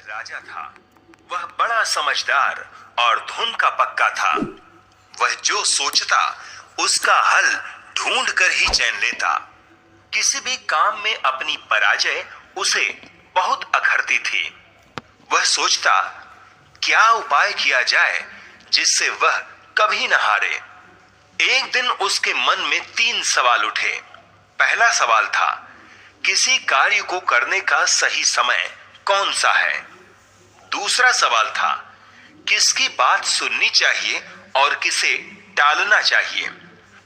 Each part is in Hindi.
राजा था। वह बड़ा समझदार और धुन का पक्का था। वह जो सोचता उसका हल ढूंढ कर ही चैन लेता। किसी भी काम में अपनी पराजय उसे बहुत अखरती थी। वह सोचता क्या उपाय किया जाए जिससे वह कभी न हारे। एक दिन उसके मन में 3 सवाल उठे। पहला सवाल था, किसी कार्य को करने का सही समय कौन सा है। दूसरा सवाल था, किसकी बात सुननी चाहिए और किसे टालना चाहिए।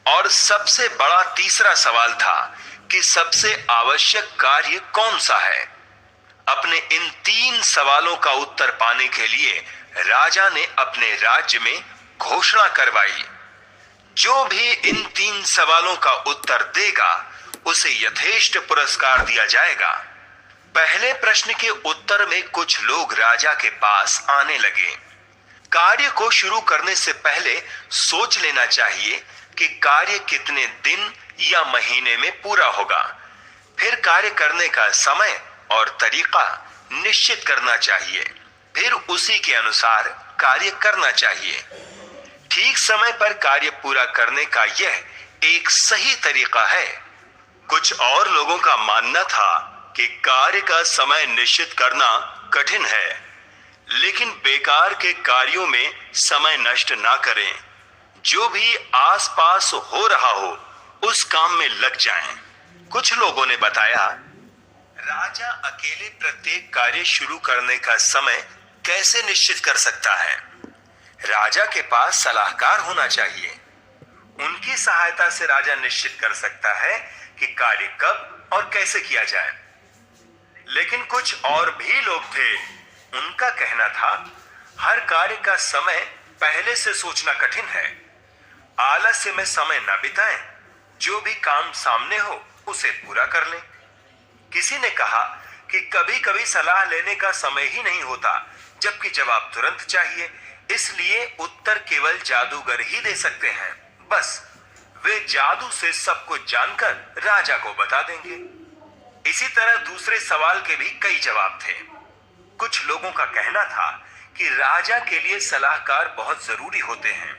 और सबसे बड़ा तीसरा सवाल था कि सबसे आवश्यक कार्य कौन सा है। अपने इन 3 सवालों का उत्तर पाने के लिए राजा ने अपने राज्य में घोषणा करवाई, जो भी इन 3 सवालों का उत्तर देगा उसे यथेष्ट पुरस्कार दिया जाएगा। पहले प्रश्न के उत्तर में कुछ लोग राजा के पास आने लगे। कार्य को शुरू करने से पहले सोच लेना चाहिए कि कार्य कितने दिन या महीने में पूरा होगा। फिर कार्य करने का समय और तरीका निश्चित करना चाहिए। फिर उसी के अनुसार कार्य करना चाहिए। ठीक समय पर कार्य पूरा करने का यह एक सही तरीका है। कुछ और लोगों का मानना था कि कार्य का समय निश्चित करना कठिन है, लेकिन बेकार के कार्यों में समय नष्ट ना करें। जो भी आसपास हो रहा हो उस काम में लग जाएं। कुछ लोगों ने बताया, राजा अकेले प्रत्येक कार्य शुरू करने का समय कैसे निश्चित कर सकता है। राजा के पास सलाहकार होना चाहिए। उनकी सहायता से राजा निश्चित कर सकता है कि कार्य कब और कैसे किया जाए। लेकिन कुछ और भी लोग थे। उनका कहना था, हर कार्य का समय पहले से सोचना कठिन है। आलस्य में समय न बिताएं। जो भी काम सामने हो उसे पूरा कर लें। किसी ने कहा कि कभी कभी सलाह लेने का समय ही नहीं होता, जबकि जवाब तुरंत चाहिए। इसलिए उत्तर केवल जादूगर ही दे सकते हैं। बस वे जादू से सब कुछ जानकर राजा को बता देंगे। इसी तरह दूसरे सवाल के भी कई जवाब थे। कुछ लोगों का कहना था कि राजा के लिए सलाहकार बहुत जरूरी होते हैं।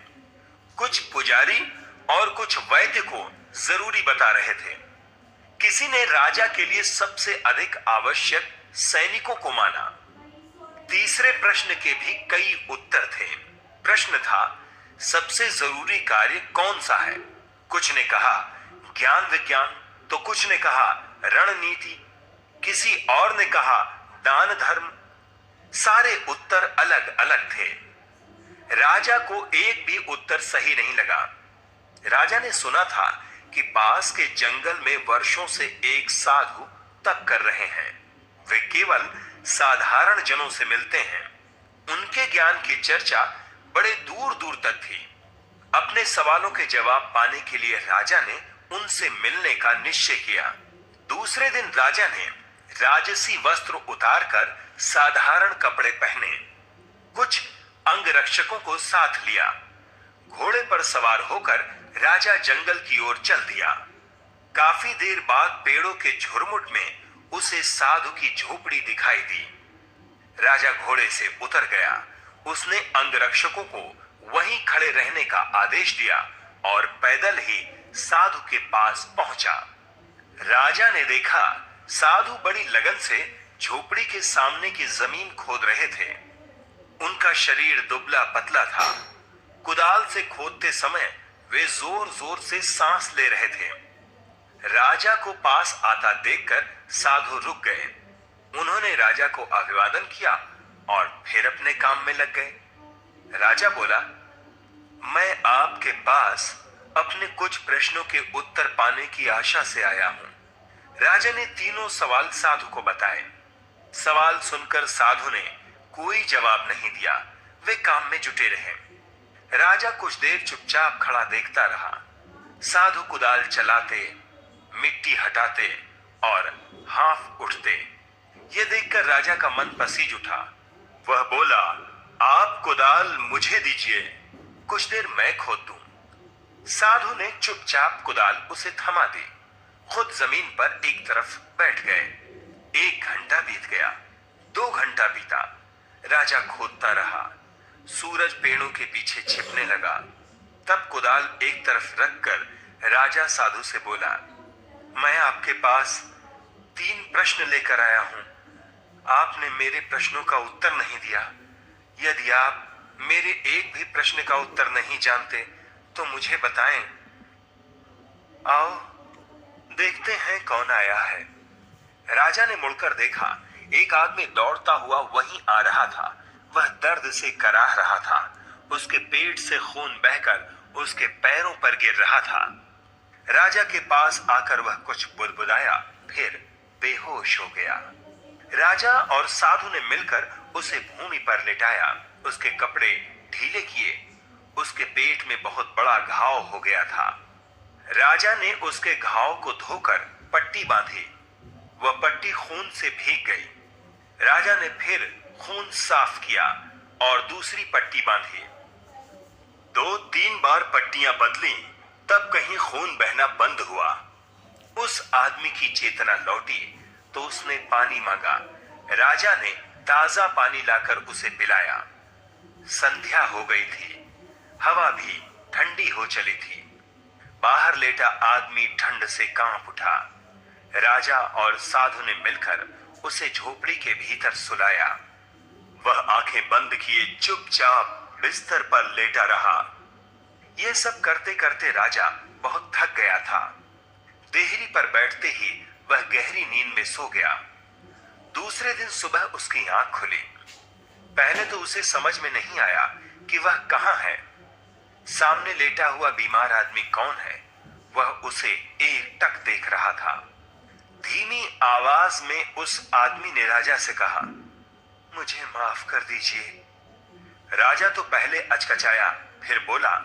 कुछ पुजारी और कुछ वैद्य को जरूरी बता रहे थे। किसी ने राजा के लिए सबसे अधिक आवश्यक सैनिकों को माना। तीसरे प्रश्न के भी कई उत्तर थे। प्रश्न था, सबसे जरूरी कार्य कौन सा है। कुछ ने कहा ज्ञान विज्ञान, तो कुछ ने कहा रणनीति, किसी और ने कहा दान धर्म। सारे उत्तर अलग अलग थे। राजा को एक भी उत्तर सही नहीं लगा। राजा ने सुना था कि पास के जंगल में वर्षों से एक साधु तप कर रहे हैं। वे केवल साधारण जनों से मिलते हैं। उनके ज्ञान की चर्चा बड़े दूर दूर तक थी। अपने सवालों के जवाब पाने के लिए राजा ने उनसे मिलने का निश्चय किया। दूसरे दिन राजा ने राजसी वस्त्र उतारकर साधारण कपड़े पहने। कुछ अंगरक्षकों को साथ लिया। घोड़े पर सवार होकर राजा जंगल की ओर चल दिया। काफी देर बाद पेड़ों के झुरमुट में उसे साधु की झोपड़ी दिखाई दी। राजा घोड़े से उतर गया। उसने अंगरक्षकों को वहीं खड़े रहने का आदेश दिया और पैदल ही साधु के पास पहुंचा। राजा ने देखा साधु बड़ी लगन से झोपड़ी के सामने की जमीन खोद रहे थे। उनका शरीर दुबला पतला था। कुदाल से खोदते समय वे जोर जोर से सांस ले रहे थे। राजा को पास आता देखकर साधु रुक गए। उन्होंने राजा को अभिवादन किया और फिर अपने काम में लग गए। राजा बोला, मैं आपके पास अपने कुछ प्रश्नों के उत्तर पाने की आशा से आया हूं। राजा ने तीनों सवाल साधु को बताए। सवाल सुनकर साधु ने कोई जवाब नहीं दिया। वे काम में जुटे रहे। राजा कुछ देर चुपचाप खड़ा देखता रहा। साधु कुदाल चलाते, मिट्टी हटाते और हाफ उठते। ये देखकर राजा का मन पसीज उठा। वह बोला, आप कुदाल मुझे दीजिए, कुछ देर मैं खोद दूं। साधु ने चुपचाप कुदाल उसे थमा दी। खुद जमीन पर एक तरफ बैठ गए। 1 घंटा बीत गया। 2 घंटा बीता। राजा खोदता रहा। सूरज पेड़ों के पीछे छिपने लगा। तब कुदाल एक तरफ रखकर राजा साधु से बोला, मैं आपके पास 3 प्रश्न लेकर आया हूं। आपने मेरे प्रश्नों का उत्तर नहीं दिया। यदि आप मेरे एक भी प्रश्न का उत्तर नहीं जानते तो मुझे बताएं। आओ देखते हैं कौन आया है। राजा ने मुड़कर देखा। एक आदमी दौड़ता हुआ वहीं आ रहा था। वह दर्द से कराह रहा था। उसके पेट से खून बहकर उसके पैरों पर गिर रहा था। राजा के पास आकर वह कुछ बुदबुदाया, फिर बेहोश हो गया। राजा और साधु ने मिलकर उसे भूमि पर लेटाया। उसके कपड़े ढीले किए। उसके पेट में बहुत बड़ा घाव हो गया था। राजा ने उसके घाव को धोकर पट्टी बांधी। वह पट्टी खून से भीग गई। राजा ने फिर खून साफ किया और दूसरी पट्टी बांधी। 2-3 बार पट्टियां बदली, तब कहीं खून बहना बंद हुआ। उस आदमी की चेतना लौटी तो उसने पानी मांगा। राजा ने ताजा पानी लाकर उसे पिलाया। संध्या हो गई थी। हवा भी ठंडी हो चली थी। बाहर लेटा आदमी ठंड से कांप उठा। राजा और साधु ने मिलकर उसे झोपड़ी के भीतर सुलाया। वह आंखें बंद किए चुपचाप बिस्तर पर लेटा रहा। यह सब करते करते राजा बहुत थक गया था। देहरी पर बैठते ही वह गहरी नींद में सो गया। दूसरे दिन सुबह उसकी आंख खुली। पहले तो उसे समझ में नहीं आया कि वह कहां है। सामने लेटा हुआ बीमार आदमी कौन है, वह उसे एकटक देख रहा था। धीमी आवाज में उस आदमी ने राजा से कहा, मुझे माफ कर दीजिए। राजा तो पहले अचकचाया, फिर बोला,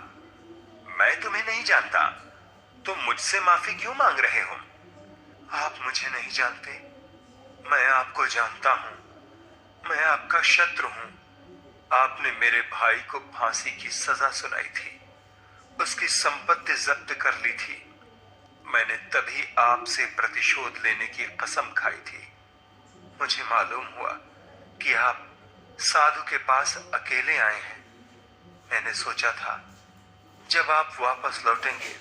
मैं तुम्हें नहीं जानता। तुम मुझसे माफी क्यों मांग रहे हो? आप मुझे नहीं जानते, मैं आपको जानता हूं। मैं आपका शत्रु हूं। आपने मेरे भाई को फांसी की सजा सुनाई थी। उसकी संपत्ति जब्त कर ली थी। मैंने तभी आपसे प्रतिशोध लेने की कसम खाई थी। मुझे मालूम हुआ कि आप साधु के पास अकेले आए हैं। मैंने सोचा था जब आप वापस लौटेंगे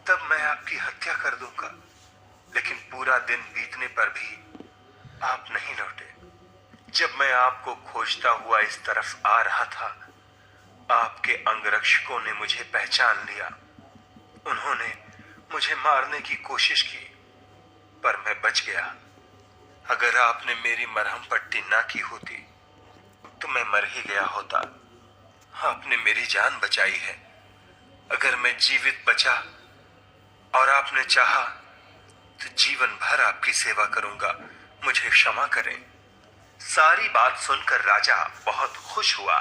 तब मैं आपकी हत्या कर दूंगा, लेकिन पूरा दिन बीतने पर भी आप नहीं लौटे। जब मैं आपको खोजता हुआ इस तरफ आ रहा था, आपके अंगरक्षकों ने मुझे पहचान लिया। उन्होंने मुझे मारने की कोशिश की, पर मैं बच गया। अगर आपने मेरी मरहम पट्टी ना की होती तो मैं मर ही गया होता। आपने मेरी जान बचाई है। अगर मैं जीवित बचा और आपने चाहा तो जीवन भर आपकी सेवा करूंगा। मुझे क्षमा करें। सारी बात सुनकर राजा बहुत खुश हुआ।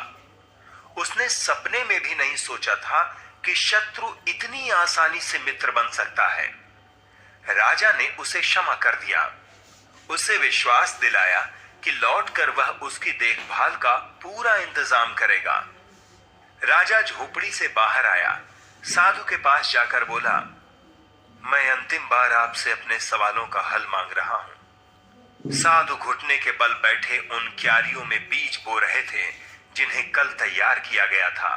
उसने सपने में भी नहीं सोचा था कि शत्रु इतनी आसानी से मित्र बन सकता है। राजा ने उसे क्षमा कर दिया। उसे विश्वास दिलाया कि लौटकर वह उसकी देखभाल का पूरा इंतजाम करेगा। राजा झोपड़ी से बाहर आया। साधु के पास जाकर बोला, मैं अंतिम बार आपसे अपने सवालों का हल मांग रहा हूं। साधु घुटने के बल बैठे उन क्यारियों में बीज बो रहे थे जिन्हें कल तैयार किया गया था।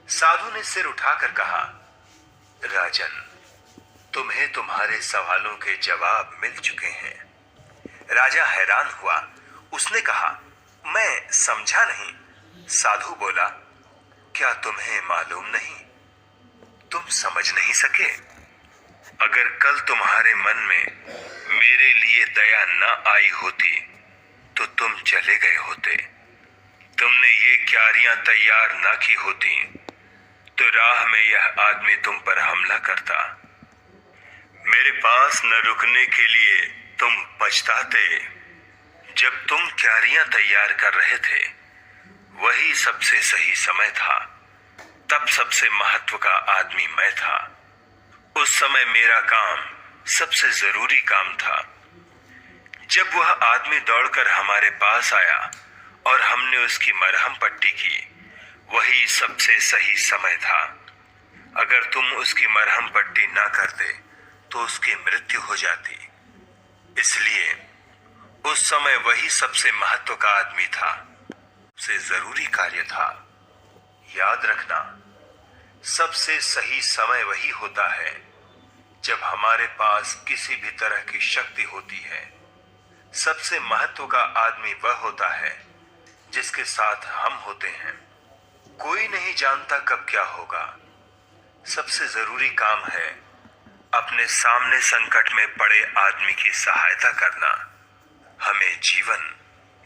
साधु ने सिर उठाकर कहा, राजन, तुम्हें तुम्हारे सवालों के जवाब मिल चुके हैं। राजा हैरान हुआ। उसने कहा, मैं समझा नहीं। साधु बोला, क्या तुम्हें मालूम नहीं? तुम समझ नहीं सके? अगर कल तुम्हारे मन में मेरे लिए दया न आई होती तो तुम चले गए होते। तुमने ये क्यारियां तैयार ना की होती तो राह में यह आदमी तुम पर हमला करता। मेरे पास न रुकने के लिए तुम पछताते। जब तुम क्यारियां तैयार कर रहे थे वही सबसे सही समय था। तब सबसे महत्व का आदमी मैं था। उस समय मेरा काम सबसे जरूरी काम था। जब वह आदमी दौड़कर हमारे पास आया और हमने उसकी मरहम पट्टी की, वही सबसे सही समय था। अगर तुम उसकी मरहम पट्टी ना करते तो उसकी मृत्यु हो जाती। इसलिए उस समय वही सबसे महत्व का आदमी था, सबसे जरूरी कार्य था। याद रखना, सबसे सही समय वही होता है जब हमारे पास किसी भी तरह की शक्ति होती है। सबसे महत्व का आदमी वह होता है जिसके साथ हम होते हैं। कोई नहीं जानता कब क्या होगा। सबसे जरूरी काम है अपने सामने संकट में पड़े आदमी की सहायता करना। हमें जीवन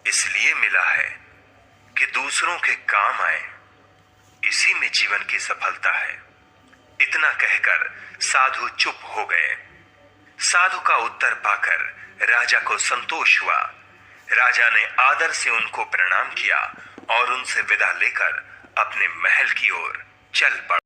इसलिए मिला है कि दूसरों के काम आए, इसी में जीवन की सफलता है। इतना कहकर साधु चुप हो गए। साधु का उत्तर पाकर राजा को संतोष हुआ। राजा ने आदर से उनको प्रणाम किया और उनसे विदा लेकर अपने महल की ओर चल पड़ा।